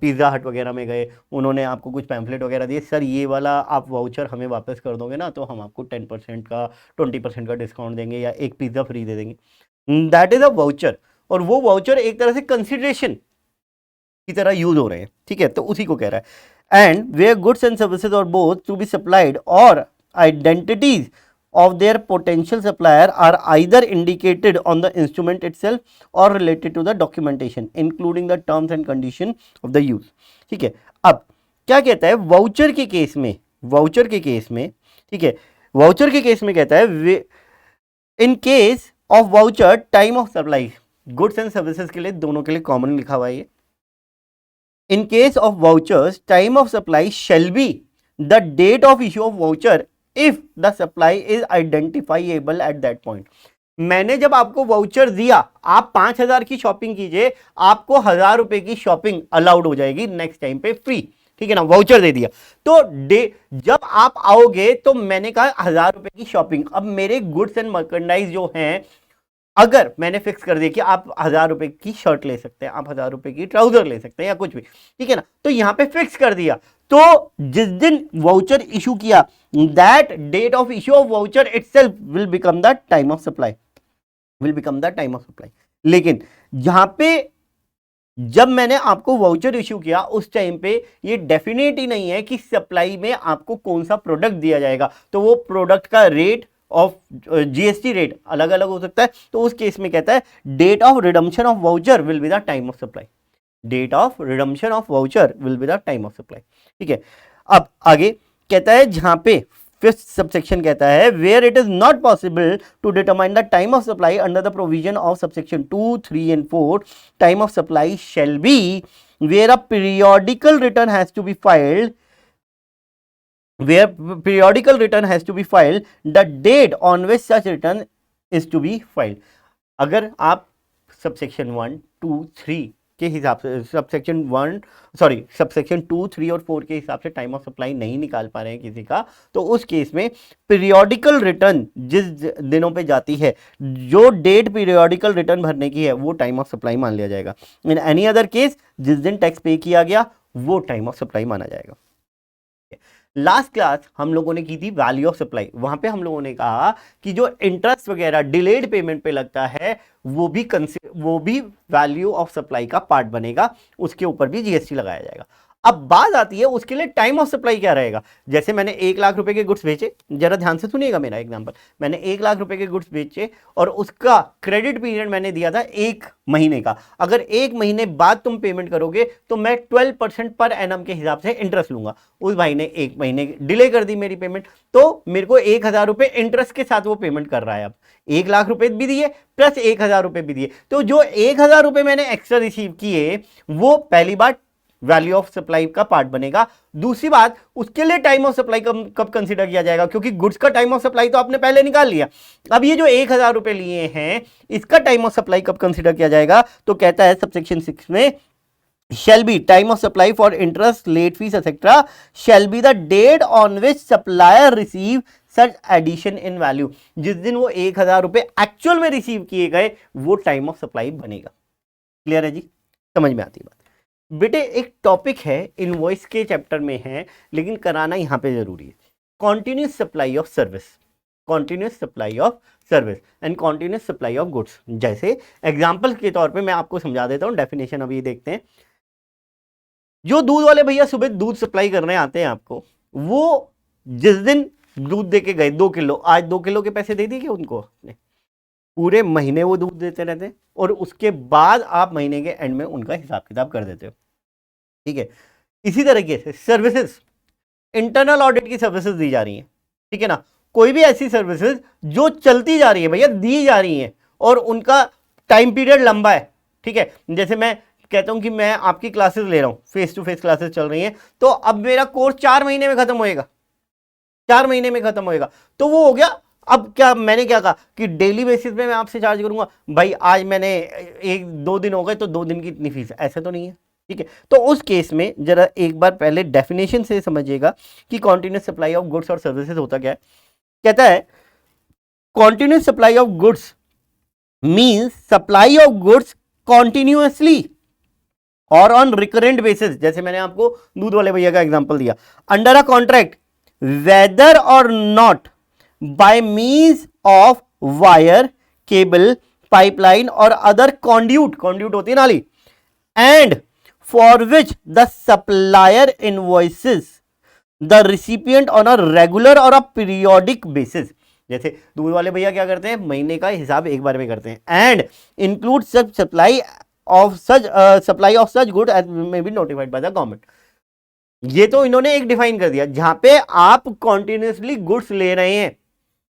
पिज़्ज़ा हट वगैरह में गए, उन्होंने आपको कुछ पैम्फलेट वगैरह दिए, सर ये वाला आप वाउचर हमें वापस कर दोगे ना, तो हम आपको 10% का 20% का डिस्काउंट देंगे या एक पिज़्ज़ा फ्री दे देंगे। दैट इज अ वाउचर, और वो वाउचर एक तरह से कंसिडरेशन की तरह यूज हो रहे हैं। ठीक है, तो उसी को कह रहा है। And where goods and services और बोथ टू बी सप्लाइड और identities of their potential supplier are either indicated on the instrument itself or related to the documentation including the terms and condition of the use। ठीक है। अब क्या कहता है voucher के case में, ठीक है, वाउचर के केस में कहता है in case of voucher time of supply, goods and services के लिए दोनों के लिए कॉमन लिखा हुआ है। In case of vouchers time of supply shall be the date of issue of voucher if the supply is identifiable at that point। मैंने जब आपको वाउचर दिया, आप 5,000 की शॉपिंग कीजिए, आपको 1,000 रुपए की शॉपिंग अलाउड हो जाएगी नेक्स्ट टाइम पे फ्री। ठीक है ना, वाउचर दे दिया तो जब आप आओगे तो मैंने कहा 1,000 रुपए की शॉपिंग। अब मेरे गुड्स एंड मर्केंडाइज जो हैं, अगर मैंने फिक्स कर दिया कि आप 1,000 रुपए की शर्ट ले सकते हैं, आप 1,000 रुपए की ट्राउजर ले सकते हैं या कुछ भी, ठीक है ना, तो यहां पे फिक्स कर दिया, तो जिस दिन वाउचर इशू किया, that date of issue of voucher itself will become the time of supply, लेकिन यहां पे जब मैंने आपको वाउचर इश्यू किया उस टाइम पे ये डेफिनेट ही नहीं है कि सप्लाई में आपको कौन सा प्रोडक्ट दिया जाएगा, तो वो प्रोडक्ट का रेट ऑफ जीएसटी रेट अलग अलग हो सकता है। तो उस केस में कहता है date of redemption of voucher will be the time of supply, date of redemption of voucher will be the time of supply. ठीक है, अब आगे कहता है जहां पे फिफ्थ सबसेक्शन कहता है where it is not possible to determine the time of supply under the provision of subsection 2, 3 and 4, time of supply shall be where a periodical return has to be filed, where periodical return has to be filed, the date on which such return is to be filed। अगर आप subsection 1, 2, 3 के हिसाब से subsection 2, 3 और 4 के हिसाब से time of supply नहीं निकाल पा रहे हैं किसी का, तो उस केस में पीरियोडिकल रिटर्न जिस दिनों पे जाती है, जो डेट पीरियोडिकल रिटर्न भरने की है वो टाइम ऑफ सप्लाई मान लिया जाएगा। इन एनी अदर केस जिस दिन टैक्स पे किया गया वो टाइम ऑफ सप्लाई माना जाएगा। लास्ट क्लास हम लोगों ने की थी वैल्यू ऑफ सप्लाई, वहां पे हम लोगों ने कहा कि जो इंटरेस्ट वगैरह डिलेड पेमेंट पे लगता है वो भी वैल्यू ऑफ सप्लाई का पार्ट बनेगा, उसके ऊपर भी जीएसटी लगाया जाएगा। अब बात आती है उसके लिए टाइम ऑफ सप्लाई क्या रहेगा। जैसे मैंने 1 लाख रुपए के गुड्स बेचे, जरा ध्यान से सुनिएगा मेरा एग्जांपल, मैंने 1 लाख रुपए के गुड्स बेचे और उसका क्रेडिट पीरियड मैंने दिया था 1 महीने का। अगर 1 महीने बाद तुम पेमेंट करोगे तो मैं 12% पर एनम के हिसाब से इंटरेस्ट लूंगा। उस भाई ने 1 महीने डिले कर दी मेरी पेमेंट, तो मेरे को 1000 रुपए इंटरेस्ट के साथ वो पेमेंट कर रहा है। अब 1 लाख रुपए भी दिए प्लस 1000 रुपए भी दिए, तो जो 1000 रुपए मैंने एक्स्ट्रा रिसीव किए वो पहली बात वैल्यू ऑफ सप्लाई का पार्ट बनेगा। दूसरी बात, उसके लिए टाइम ऑफ सप्लाई कब कंसीडर किया जाएगा, क्योंकि गुड्स का टाइम ऑफ सप्लाई तो आपने पहले निकाल लिया। अब ये जो 1000 रुपए लिए हैं इसका टाइम ऑफ सप्लाई कब कंसीडर किया जाएगा, तो कहता है सबसेक्शन 6 में shall be time of supply for interest, late fees etc shall be the date on which supplier receive such addition in value। जिस दिन वो 1000 रुपए एक्चुअल में रिसीव किए गए वो टाइम ऑफ सप्लाई बनेगा। क्लियर है जी, समझ में आती है बात। बेटे एक टॉपिक है इनवॉइस के चैप्टर में है लेकिन कराना यहां पे जरूरी है, continuous supply of service, continuous supply of service and continuous supply of goods. जैसे एग्जांपल के तौर पे मैं आपको समझा देता हूं, डेफिनेशन अभी देखते हैं। जो दूध वाले भैया सुबह दूध सप्लाई करने आते हैं आपको, वो जिस दिन दूध दे के गए 2 किलो, आज 2 किलो के पैसे दे दिए क्या उनको? पूरे महीने वो दूध देते रहते हैं और उसके बाद आप महीने के एंड में उनका हिसाब किताब कर देते हो। ठीक है, इसी तरीके से सर्विसेज, इंटरनल ऑडिट की सर्विसेज दी जा रही हैं, ठीक है ना। कोई भी ऐसी सर्विसेज जो चलती जा रही है भैया, दी जा रही है और उनका टाइम पीरियड लंबा है। ठीक है, जैसे मैं कहता हूं कि मैं आपकी क्लासेस ले रहा हूं, फेस टू फेस क्लासेस चल रही हैं, तो अब मेरा कोर्स 4 महीने में खत्म होएगा, 4 महीने में खत्म होएगा, तो वो हो गया। अब क्या मैंने क्या कहा कि डेली बेसिस पे मैं आपसे चार्ज करूंगा, भाई आज मैंने 1-2 दिन हो गए तो 2 दिन की इतनी फीस, ऐसा तो नहीं है। ठीक है, तो उस केस में जरा एक बार पहले डेफिनेशन से समझिएगा कि कॉन्टिन्यूस सप्लाई ऑफ गुड्स और सर्विसेज होता क्या है। कहता है continuous supply of goods means supply of goods continuously और ऑन रिकरेंट बेसिस। जैसे मैंने आपको दूध वाले भैया का एग्जांपल दिया, अंडर अ कॉन्ट्रैक्ट वेदर और not by means of wire, cable, pipeline और अदर कॉन्ड्यूट, कॉन्ड्यूट होती है नाली, and for which the supplier invoices the recipient on a regular और अ पीरियोडिक बेसिस। जैसे दूध वाले भैया क्या करते हैं, महीने का हिसाब एक बार में करते हैं, and include such supply of such good as may be notified by the government. ये तो इन्होंने एक डिफाइन कर दिया जहां पे आप कॉन्टिन्यूसली गुड्स ले रहे हैं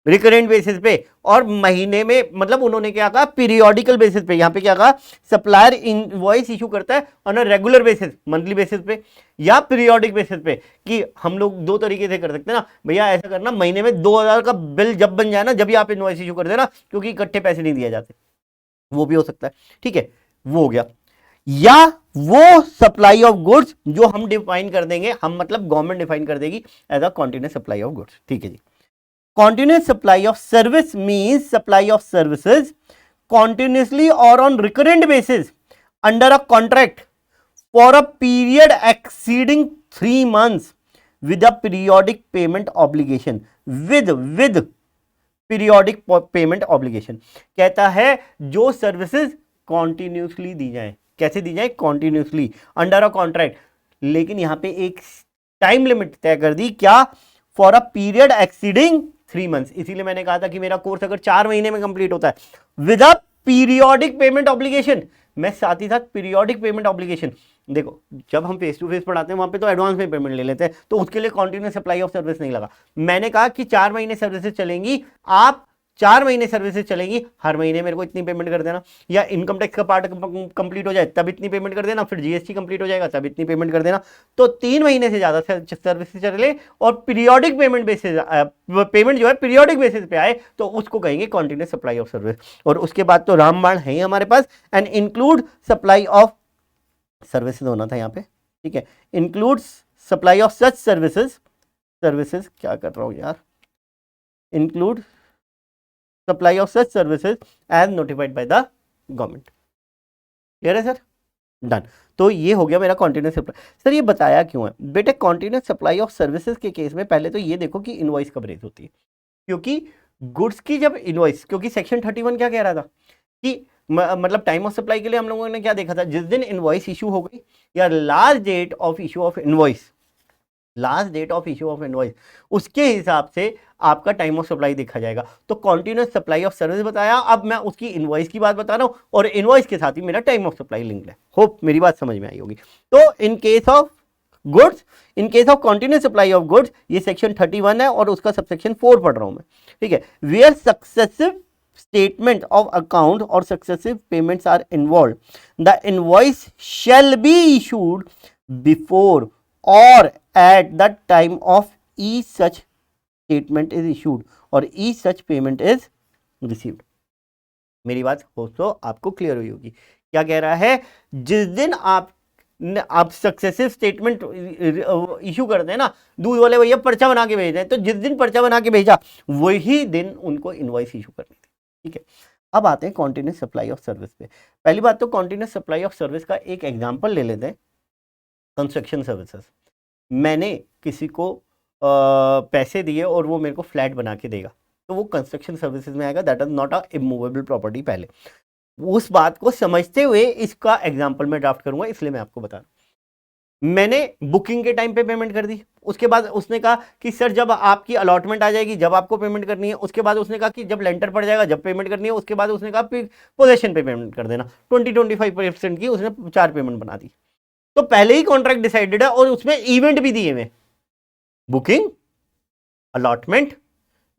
रिकरेंट बेसिस पे, और महीने में मतलब उन्होंने क्या कहा पीरियोडिकल बेसिस पे। यहां पे क्या कहा, सप्लायर इनवॉइस इशू करता है on a regular basis, monthly basis पे या पीरियोडिक बेसिस पे। कि हम लोग 2 तरीके से कर सकते हैं ना भैया, ऐसा करना महीने में 2000 का बिल जब बन जाए ना, जब भी आप इनवॉइस इशू कर देना, क्योंकि इकट्ठे पैसे नहीं दिए जाते, वो भी हो सकता है। ठीक है, वो हो गया। या वो सप्लाई ऑफ गुड्स जो हम डिफाइन कर देंगे, हम मतलब गवर्नमेंट डिफाइन कर देगी as a continuous supply of goods. ठीक है जी। Continuous supply of service means supply of services continuously or on recurrent basis under a contract for a period exceeding 3 months with a periodic payment obligation, with periodic payment obligation। कहता है जो services continuously दी जाए, कैसे दी जाए, continuously under a contract. लेकिन यहाँ पे एक टाइम लिमिट तय कर दी, क्या, for a period exceeding 3 months. इसीलिए मैंने कहा था कि मेरा कोर्स अगर 4 महीने में कंप्लीट होता है with a periodic payment obligation, मैं साथ ही साथ पीरियोडिक पेमेंट ऑब्लिगेशन, देखो जब हम फेस टू फेस पढ़ाते हैं वहां पे तो एडवांस में पेमेंट ले लेते हैं, तो उसके लिए कॉन्टिन्यूस सप्लाई ऑफ सर्विस नहीं लगा। मैंने कहा कि 4 महीने सर्विसेज चलेंगी, आप 4 महीने सर्विसेज चलेंगी, हर महीने मेरे को इतनी पेमेंट कर देना, या इनकम टैक्स का पार्ट कंप्लीट हो जाए तब इतनी पेमेंट कर देना, फिर जीएसटी कंप्लीट हो जाएगा तब इतनी पेमेंट कर देना। तो 3 महीने से ज्यादा सर्विसेज चले और पीरियोडिक पेमेंट बेसिस, पेमेंट जो है पीरियोडिक बेसिस पे आए तो उसको कहेंगे कॉन्टिन्यूस सप्लाई ऑफ सर्विस। और उसके बाद तो रामबाण है ही हमारे पास, and include supply of services होना था यहाँ पे, ठीक है, includes supply of such services क्या कर रहा हूँ यार, include supply of such services as notified by the government. Clear है सर? डन। तो ये हो गया मेरा कॉन्टिन्यूस सप्लाई। सर ये बताया क्यों है बेटे? कॉन्टिन्यूस सप्लाई ऑफ सर्विसेज के केस में पहले तो ये देखो कि इनवॉइस कब रेज होती है, क्योंकि गुड्स की जब इनवॉइस, क्योंकि सेक्शन 31 क्या कह रहा था कि मतलब टाइम ऑफ सप्लाई के लिए हम लोगों ने क्या देखा था, जिस दिन इनवॉइस इशू हो गई या last date of issue of invoice, last date of issue of invoice, उसके हिसाब से आपका टाइम ऑफ सप्लाई देखा जाएगा। तो कॉन्टिन्यूस सप्लाई ऑफ सर्विस बताया, अब मैं उसकी इनवॉइस की बात बता रहा हूं और इनवॉइस के साथ ही मेरा टाइम ऑफ सप्लाई लिंक है। होप मेरी बात समझ में आई होगी। तो इन case of goods, in case of continuous supply of goods, ये सेक्शन 31 है और उसका सबसेक्शन 4 पढ़ रहा हूं मैं, ठीक है। Where successive statement of account or successive payments are involved, the invoice shall be issued before or at the time of each such statement is issued or each such payment is received। मेरी बात हो तो आपको clear हुई होगी। क्या कह रहा है, जिस दिन आप सक्सेसिव स्टेटमेंट इशू करते हैं ना, दूध वाले भैया पर्चा बना के भेज रहे हैं, तो जिस दिन पर्चा बना के भेजा वही दिन उनको इनवॉइस इशू करनी थी, ठीक है। अब आते हैं कॉन्टिन्यूस सप्लाई ऑफ सर्विस पे। पहली बात तो कॉन्टिन्यूस सप्लाई ऑफ सर्विस का एक एग्जांपल ले लेते हैं, कंस्ट्रक्शन सर्विसेज। मैंने किसी को पैसे दिए और वो मेरे को फ्लैट बना के देगा, तो वो कंस्ट्रक्शन सर्विसेज में आएगा, that is not a immovable property. पहले उस बात को समझते हुए इसका एग्जाम्पल मैं ड्राफ्ट करूंगा, इसलिए मैं आपको बता रहा हूं। मैंने बुकिंग के टाइम पे पेमेंट कर दी, उसके बाद उसने कहा कि सर जब आपकी अलॉटमेंट आ जाएगी जब आपको पेमेंट करनी है, उसके बाद उसने कहा कि जब लेंटर पड़ जाएगा जब पेमेंट करनी है, उसके बाद उसने कहा पोजेशन पे पेमेंट कर देना। 20-25% की उसने 4 पेमेंट बना दी। तो पहले ही कॉन्ट्रैक्ट डिसाइडेड है और उसमें इवेंट भी दिए हुए, बुकिंग, अलॉटमेंट,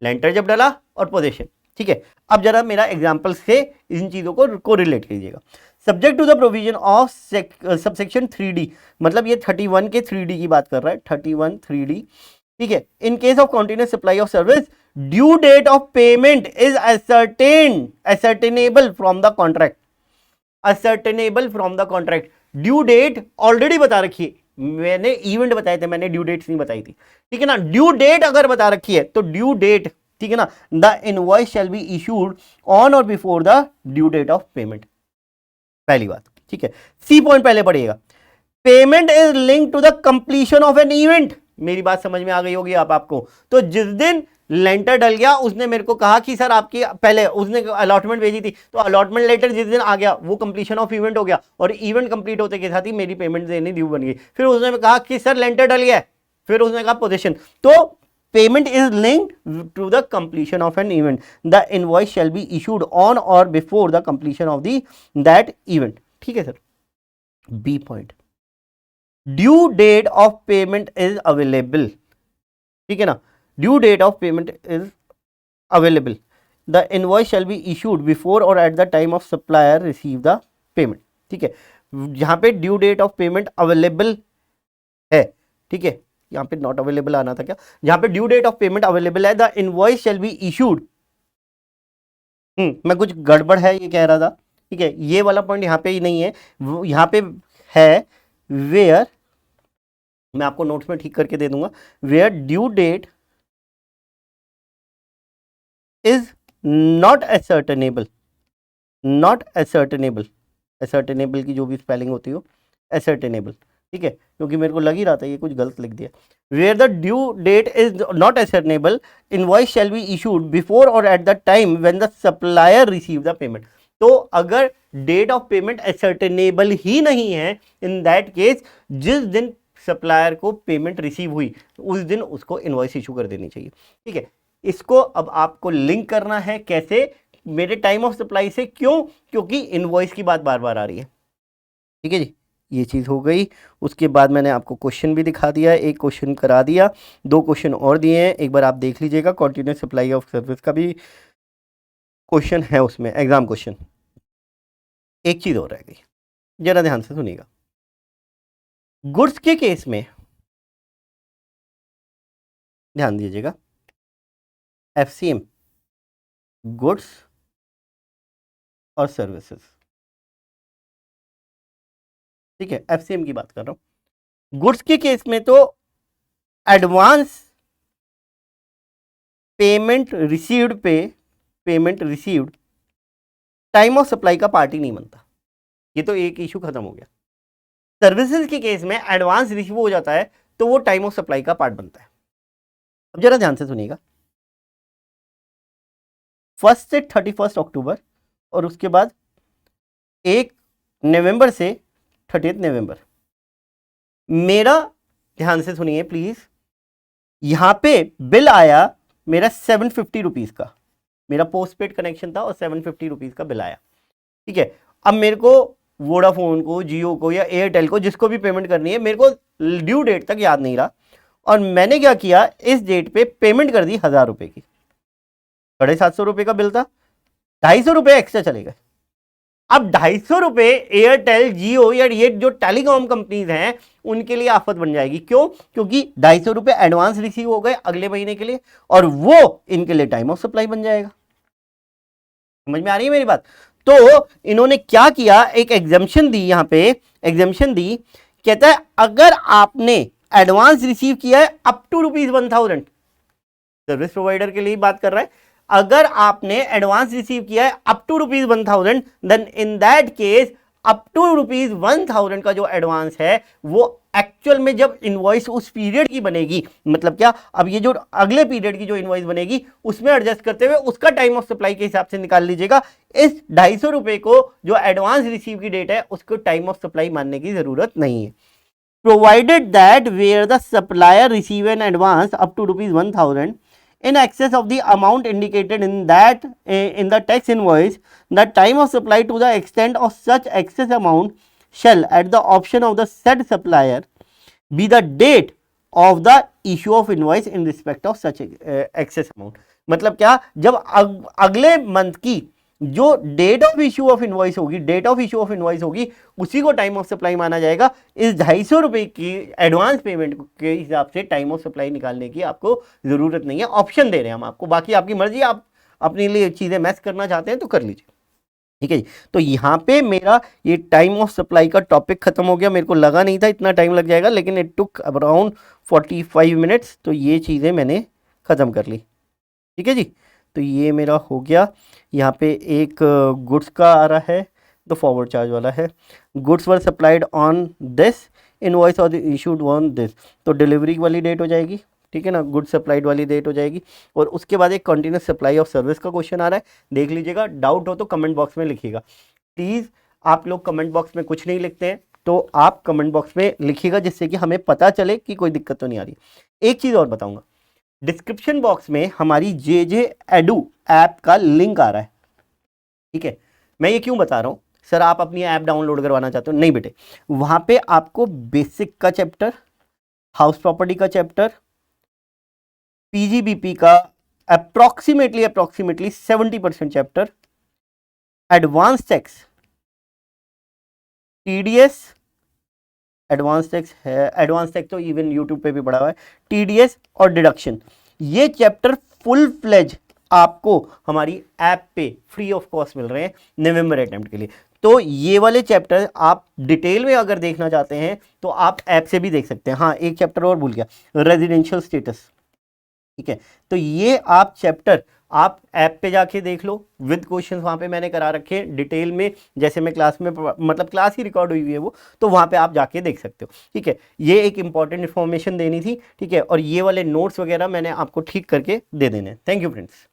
लेंटर जब डाला और पोजेशन, ठीक है। अब जरा मेरा एग्जांपल से इन चीजों को रिलेट कीजिएगा। Subject to the provision of subsection 3D, मतलब ये 31 के 3D की बात कर रहा है, 31 3D, ठीक है। In case of continuous supply of service, due date of payment is ascertainable from the contract, ascertainable from the contract. Due date already बता रखी है, मैंने इवेंट बताए थे, मैंने ड्यू डेट्स नहीं बताई थी, ठीक है ना। ड्यू डेट अगर बता रखी है तो ड्यू डेट, ठीक है ना, the invoice shall be issued on और before the due date of payment, पहली बात, ठीक है। सी पॉइंट पहले पढ़िएगा, payment is link to the completion of an event. मेरी बात समझ में आ गई होगी आपको। तो जिस दिन लेंटर डल गया उसने मेरे को कहा कि सर आपकी, पहले उसने अलॉटमेंट भेजी थी, तो अलॉटमेंट लेटर जिस दिन आ गया वो कंप्लीशन ऑफ इवेंट हो गया और इवेंट कंप्लीट होते के साथ ही मेरी पेमेंट देनी ड्यू बन गई। फिर उसने कहा कि सर लेंटर डल गया, फिर उसने कहा पोजीशन, तो payment is linked to the completion of an event, the invoice shall be issued on और before the completion of that event, ठीक है sir. B point, due date of payment is available, ठीक है ना, due date of payment is available, the invoice shall be issued before और at the time of supplier receive the payment, ठीक है। यहां पे due date of payment available है, ठीक है, यहाँ पे नॉट अवेलेबल आना था क्या, जहां पे due date of payment available है, the invoice shall be issued, मैं कुछ गड़बड़ है ये कह रहा था, ठीक है, ये वाला पॉइंट यहाँ पे ही नहीं है, यहाँ पे है वेयर, मैं आपको नोट्स में ठीक करके दे दूंगा, where due date is not ascertainable, not ascertainable, ascertainable की जो भी स्पेलिंग होती हो, असर्टेनेबल, ठीक है, क्योंकि मेरे को लग ही रहा था ये कुछ गलत लिख दिया। Where the due date is not ascertainable, invoice shall be issued before और at the time when the supplier receive the payment. तो अगर डेट ऑफ पेमेंट असर्टेनेबल ही नहीं है, इन दैट केस जिस दिन सप्लायर को पेमेंट रिसीव हुई उस दिन उसको इनवॉइस इशू कर देनी चाहिए। ठीक है, इसको अब आपको लिंक करना है कैसे, मेरे टाइम ऑफ सप्लाई से। क्यों? क्योंकि इनवॉइस की बात बार बार आ रही है। ठीक है जी, ये चीज़ हो गई। उसके बाद मैंने आपको क्वेश्चन भी दिखा दिया, एक क्वेश्चन करा दिया, 2 क्वेश्चन और दिए हैं, एक बार आप देख लीजिएगा। कंटिन्यूअस सप्लाई ऑफ सर्विस का भी क्वेश्चन है उसमें, एग्जाम क्वेश्चन। एक चीज़ और रह गई, जरा ध्यान से सुनिएगा। गुड्स के केस में ध्यान दीजिएगा, एफसीएम, गुड्स और सर्विसेज। ठीक है, एफसीएम की बात कर रहा हूं। गुड्स के केस में तो एडवांस पेमेंट रिसीव्ड पे payment received time of supply का पार्ट ही नहीं बनता, ये तो एक इशू खत्म हो गया। सर्विसेज के केस में एडवांस रिसीव हो जाता है तो वो टाइम ऑफ सप्लाई का पार्ट बनता है। अब जरा ध्यान से सुनिएगा, 1 से 31 अक्टूबर और उसके बाद 1 नवंबर से 30 नवंबर, मेरा ध्यान से सुनिए प्लीज, यहां पे बिल आया मेरा 750 रुपीज का, मेरा पोस्ट पेड कनेक्शन था और 750 रुपीज का बिल आया। ठीक है, अब मेरे को वोडाफोन को, जियो को या एयरटेल को, जिसको भी पेमेंट करनी है, मेरे को ड्यू डेट तक याद नहीं रहा और मैंने क्या किया, इस डेट पे पेमेंट कर दी 1000 रुपए की। 750 रुपए का बिल था, 250 रुपए एक्स्ट्रा चले गए। अब 250 रुपए एयरटेल, जियो या ये जो टेलीकॉम कंपनीज हैं उनके लिए आफत बन जाएगी। क्यों? क्योंकि 250 रुपए एडवांस रिसीव हो गए अगले महीने के लिए और वो इनके लिए टाइम ऑफ सप्लाई बन जाएगा। समझ में आ रही है मेरी बात? तो इन्होंने क्या किया, एक एग्जम्पशन दी, यहां पे एग्जम्पशन दी, कहता है अगर आपने एडवांस रिसीव किया है अप टू ₹1000, सर्विस प्रोवाइडर के लिए बात कर रहा है, अगर आपने एडवांस रिसीव किया है up to ₹1000, then in that case up to ₹1000 का जो एडवांस है वो एक्चुअल में जब इनवॉइस उस पीरियड की बनेगी, मतलब क्या, अब ये जो अगले पीरियड की जो इनवॉइस बनेगी उसमें एडजस्ट करते हुए उसका टाइम ऑफ सप्लाई के हिसाब से निकाल लीजिएगा। इस 250 रुपए को जो एडवांस रिसीव की डेट है उसको टाइम ऑफ सप्लाई मानने की जरूरत नहीं है। Provided that where the supplier receive an advance up to ₹1000 in excess of the amount indicated in the tax invoice, the time of supply to the extent of such excess amount shall at the option of the said supplier be the date of the issue of invoice in respect of such excess amount। मतलब क्या, जब अगले month की जो date of issue of invoice होगी, date of issue of invoice होगी, उसी को टाइम ऑफ सप्लाई माना जाएगा। इस 250 रुपए की एडवांस पेमेंट के हिसाब से टाइम ऑफ सप्लाई निकालने की आपको जरूरत नहीं है। ऑप्शन दे रहे हैं हम आपको, बाकी आपकी मर्जी, आप अपने लिए चीजें मैच करना चाहते हैं तो कर लीजिए। ठीक है जी, तो यहाँ पे मेरा ये टाइम ऑफ सप्लाई का टॉपिक खत्म हो गया। मेरे को लगा नहीं था इतना टाइम लग जाएगा, लेकिन इट टुक अराउंड 45 मिनट्स, तो ये चीज़ें मैंने ख़त्म कर ली। ठीक है जी, तो ये मेरा हो गया। यहाँ पे एक गुड्स का आ रहा है, तो फॉरवर्ड चार्ज वाला है, goods were supplied on this invoice और इशूड ऑन दिस, तो डिलीवरी वाली डेट हो जाएगी। ठीक है ना, गुड सप्लाइड वाली डेट हो जाएगी। और उसके बाद एक कंटिन्यूस सप्लाई ऑफ सर्विस का क्वेश्चन आ रहा है, देख लीजिएगा। डाउट हो तो कमेंट बॉक्स में लिखिएगा प्लीज़। आप लोग कमेंट बॉक्स में कुछ नहीं लिखते हैं तो आप कमेंट बॉक्स में लिखिएगा, जिससे कि हमें पता चले कि कोई दिक्कत तो नहीं आ रही। एक चीज़ और बताऊँगा, डिस्क्रिप्शन बॉक्स में हमारी JJ Edu ऐप का लिंक आ रहा है। ठीक है, मैं ये क्यों बता रहा हूँ, सर आप अपनी ऐप डाउनलोड करवाना चाहते हो? नहीं बेटे, वहाँ पे आपको बेसिक का चैप्टर, हाउस प्रॉपर्टी का चैप्टर, PGBP का approximately 70% chapter, advance tax, TDS, advance tax है, एडवांस टैक्स तो इवन यूट्यूब पे भी पढ़ा हुआ है, TDS और डिडक्शन, ये चैप्टर फुल फ्लेज आपको हमारी ऐप पे फ्री ऑफ कॉस्ट मिल रहे हैं नवंबर अटेम्प्ट के लिए। तो ये वाले चैप्टर आप डिटेल में अगर देखना चाहते हैं तो आप ऐप से भी देख सकते हैं। हाँ, एक चैप्टर और भूल गया, रेजिडेंशियल स्टेटस। ठीक है, तो ये आप चैप्टर आप ऐप पे जाके देख लो, विद क्वेश्चंस वहाँ पे मैंने करा रखे हैं डिटेल में, जैसे मैं क्लास में, मतलब क्लास ही रिकॉर्ड हुई है वो, तो वहाँ पे आप जाके देख सकते हो। ठीक है, ये एक इंपॉर्टेंट इन्फॉर्मेशन देनी थी। ठीक है, और ये वाले नोट्स वगैरह मैंने आपको ठीक करके दे देने। Thank you friends.